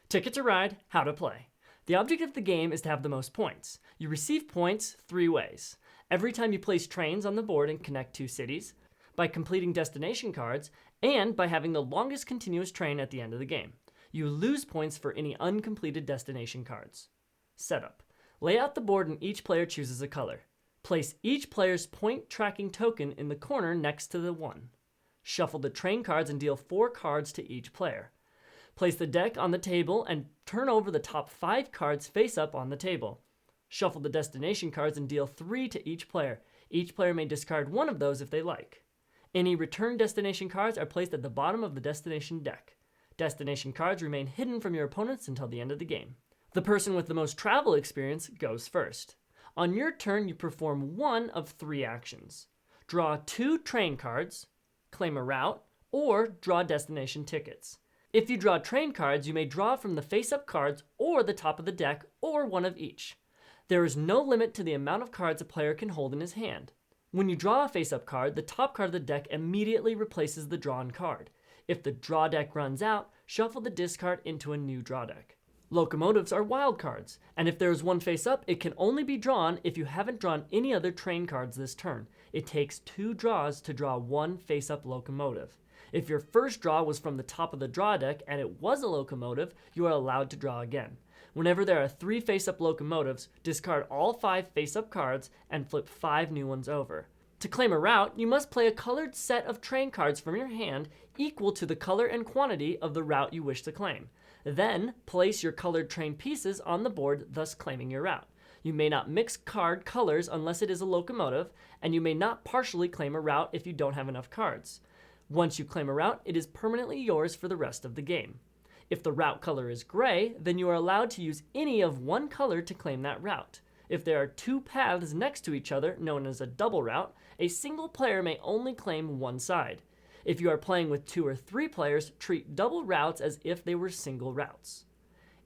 Ticket to Ride, how to play. The object of the game is to have the most points. You receive points 3 ways. Every time you place trains on the board and connect 2 cities, by completing destination cards, and by having the longest continuous train at the end of the game. You lose points for any uncompleted destination cards. Setup. Lay out the board and each player chooses a color. Place each player's point tracking token in the corner next to the 1. Shuffle the train cards and deal 4 cards to each player. Place the deck on the table and turn over the top 5 cards face up on the table. Shuffle the destination cards and deal 3 to each player. Each player may discard 1 of those if they like. Any return destination cards are placed at the bottom of the destination deck. Destination cards remain hidden from your opponents until the end of the game. The person with the most travel experience goes first. On your turn, you perform one of 3 actions. Draw 2 train cards, claim a route, or draw destination tickets. If you draw train cards, you may draw from the face-up cards or the top of the deck, or one of each. There is no limit to the amount of cards a player can hold in his hand. When you draw a face-up card, the top card of the deck immediately replaces the drawn card. If the draw deck runs out, shuffle the discard into a new draw deck. Locomotives are wild cards, and if there is one face-up, it can only be drawn if you haven't drawn any other train cards this turn. It takes 2 draws to draw 1 face-up locomotive. If your first draw was from the top of the draw deck and it was a locomotive, you are allowed to draw again. Whenever there are 3 face-up locomotives, discard all 5 face-up cards and flip 5 new ones over. To claim a route, you must play a colored set of train cards from your hand equal to the color and quantity of the route you wish to claim. Then, place your colored train pieces on the board, thus claiming your route. You may not mix card colors unless it is a locomotive, and you may not partially claim a route if you don't have enough cards. Once you claim a route, it is permanently yours for the rest of the game. If the route color is gray, then you are allowed to use any of one color to claim that route. If there are 2 paths next to each other, known as a double route, a single player may only claim one side. If you are playing with 2 or 3 players, treat double routes as if they were single routes.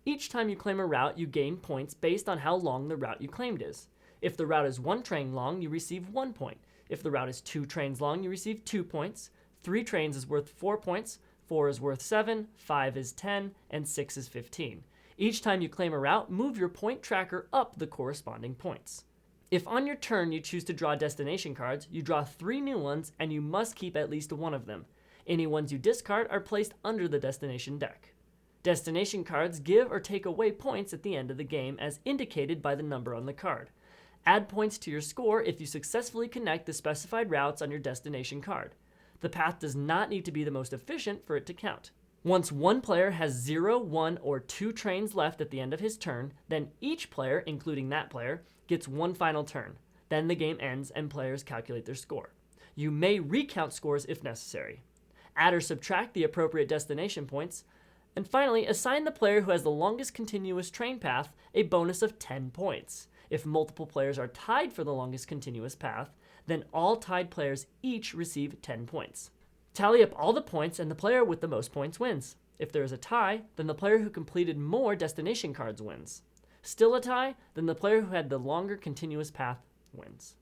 Each time you claim a route, you gain points based on how long the route you claimed is. If the route is 1 train long, you receive 1 point. If the route is 2 trains long, you receive 2 points. 3 trains is worth 4 points, 4 is worth 7, 5 is 10, and 6 is 15. Each time you claim a route, move your point tracker up the corresponding points. If on your turn you choose to draw destination cards, you draw 3 new ones and you must keep at least 1 of them. Any ones you discard are placed under the destination deck. Destination cards give or take away points at the end of the game as indicated by the number on the card. Add points to your score if you successfully connect the specified routes on your destination card. The path does not need to be the most efficient for it to count. Once one player has 0, 1, or 2 trains left at the end of his turn, then each player, including that player, gets one final turn. Then the game ends and players calculate their score. You may recount scores if necessary. Add or subtract the appropriate destination points. And finally, assign the player who has the longest continuous train path a bonus of 10 points. If multiple players are tied for the longest continuous path, then all tied players each receive 10 points. Tally up all the points and the player with the most points wins. If there is a tie, then the player who completed more destination cards wins. Still a tie, then the player who had the longer continuous path wins.